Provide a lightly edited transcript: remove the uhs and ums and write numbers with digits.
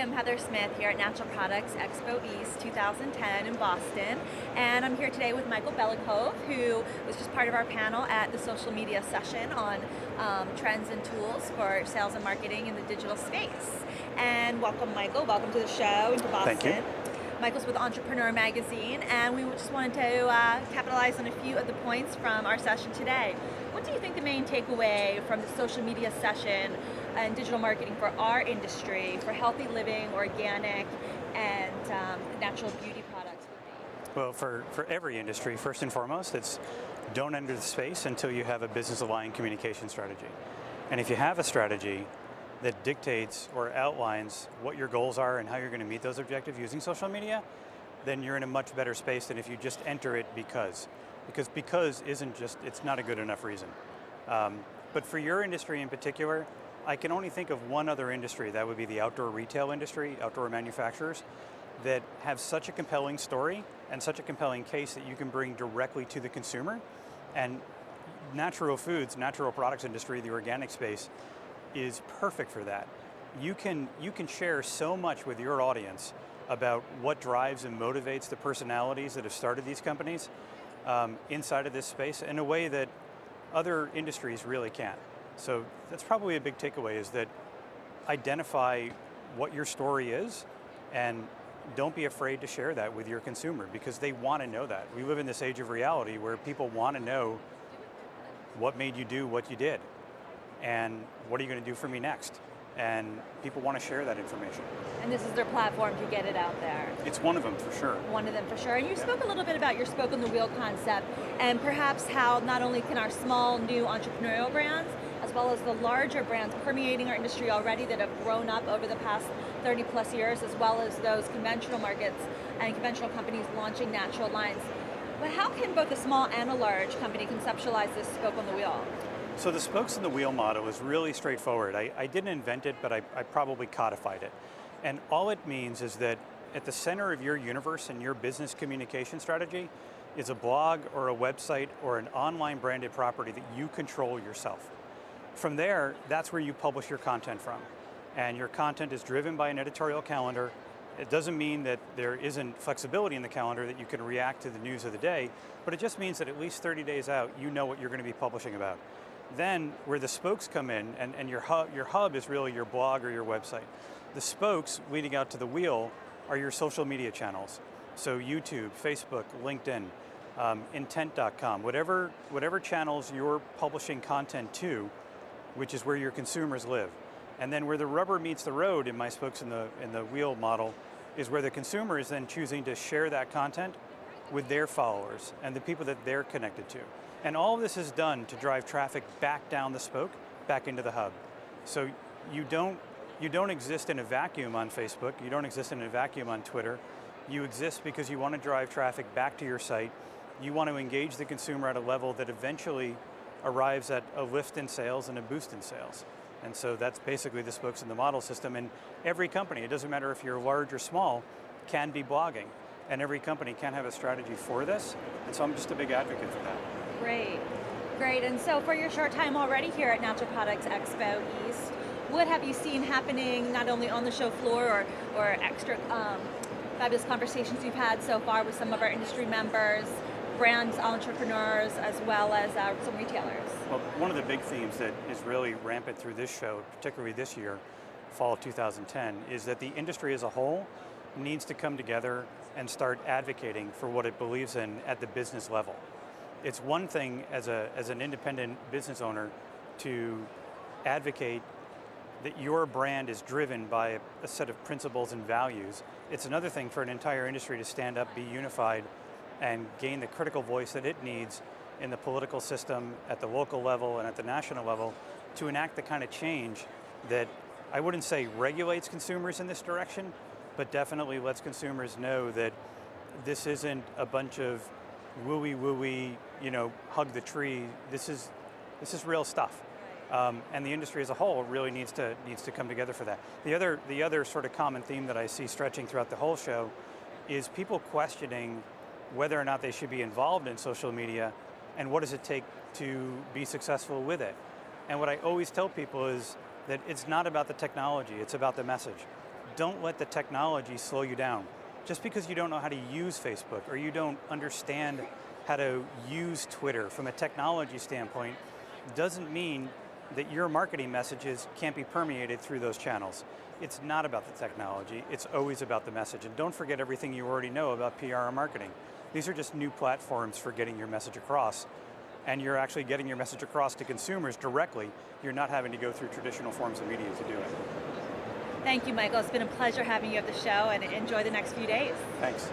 am Heather Smith here at Natural Products Expo East 2010 in Boston, and I'm here today with Mikal Belicove, who was just part of our panel at the social media session on trends and tools for sales and marketing in the digital space. And welcome, Mikal. Welcome to the show into Boston. Thank you. Michael's with Entrepreneur Magazine, and we just wanted to capitalize on a few of the points from our session today. What do you think the main takeaway from the social media session and digital marketing for our industry, for healthy living, organic, and natural beauty products would be? Well, for every industry, first and foremost, it's don't enter the space until you have a business-aligned communication strategy. And if you have a strategy that dictates or outlines what your goals are and how you're going to meet those objectives using social media, then you're in a much better space than if you just enter it because isn't just, it's not a good enough reason. But for your industry in particular, I can only think of one other industry, that would be the outdoor retail industry, outdoor manufacturers, that have such a compelling story and such a compelling case that you can bring directly to the consumer. And natural foods, natural products industry, the organic space, is perfect for that. You can share so much with your audience about what drives and motivates the personalities that have started these companies inside of this space in a way that other industries really can't. So that's probably a big takeaway, is that identify what your story is and don't be afraid to share that with your consumer, because they want to know that. We live in this age of reality where people want to know what made you do what you did. And what are you going to do for me next? And people want to share that information. And this is their platform to get it out there. It's one of them for sure. One of them for sure. And you spoke a little bit about your spoke on the wheel concept, and perhaps how not only can our small new entrepreneurial brands, as well as the larger brands permeating our industry already that have grown up over the past 30 plus years, as well as those conventional markets and conventional companies launching natural lines. But how can both a small and a large company conceptualize this spoke on the wheel? So the spokes in the wheel model is really straightforward. I didn't invent it, but I probably codified it. And all it means is that at the center of your universe and your business communication strategy is a blog or a website or an online branded property that you control yourself. From there, that's where you publish your content from. And your content is driven by an editorial calendar. It doesn't mean that there isn't flexibility in the calendar that you can react to the news of the day, but it just means that at least 30 days out, you know what you're going to be publishing about. Then, where the spokes come in, and your hub is really your blog or your website. The spokes leading out to the wheel are your social media channels. So YouTube, Facebook, LinkedIn, intent.com, whatever channels you're publishing content to, which is where your consumers live. And then where the rubber meets the road in my spokes in the wheel model is where the consumer is then choosing to share that content with their followers and the people that they're connected to. And all of this is done to drive traffic back down the spoke, back into the hub. So you don't exist in a vacuum on Facebook, you don't exist in a vacuum on Twitter. You exist because you want to drive traffic back to your site. You want to engage the consumer at a level that eventually arrives at a lift in sales and a boost in sales. And so that's basically the spokes in the model system. And every company, it doesn't matter if you're large or small, can be blogging. And every company can have a strategy for this. And so I'm just a big advocate for that. Great, great. And so for your short time already here at Natural Products Expo East, what have you seen happening not only on the show floor or extra fabulous conversations you've had so far with some of our industry members, brands, entrepreneurs, as well as some retailers? Well, one of the big themes that is really rampant through this show, particularly this year, fall of 2010, is that the industry as a whole needs to come together and start advocating for what it believes in at the business level. It's one thing as an independent business owner to advocate that your brand is driven by a set of principles and values. It's another thing for an entire industry to stand up, be unified, and gain the critical voice that it needs in the political system, at the local level and at the national level, to enact the kind of change that I wouldn't say regulates consumers in this direction, but definitely lets consumers know that this isn't a bunch of wooey, hug the tree. This is real stuff, and the industry as a whole really needs to come together for that. The other sort of common theme that I see stretching throughout the whole show is people questioning whether or not they should be involved in social media, and what does it take to be successful with it. And what I always tell people is that it's not about the technology, it's about the message. don't let the technology slow you down. Just because you don't know how to use Facebook or you don't understand how to use Twitter from a technology standpoint doesn't mean that your marketing messages can't be permeated through those channels. It's not about the technology, it's always about the message. And don't forget everything you already know about PR and marketing. These are just new platforms for getting your message across, and you're actually getting your message across to consumers directly. You're not having to go through traditional forms of media to do it. Thank you, Michael. It's been a pleasure having you at the show, and enjoy the next few days. Thanks.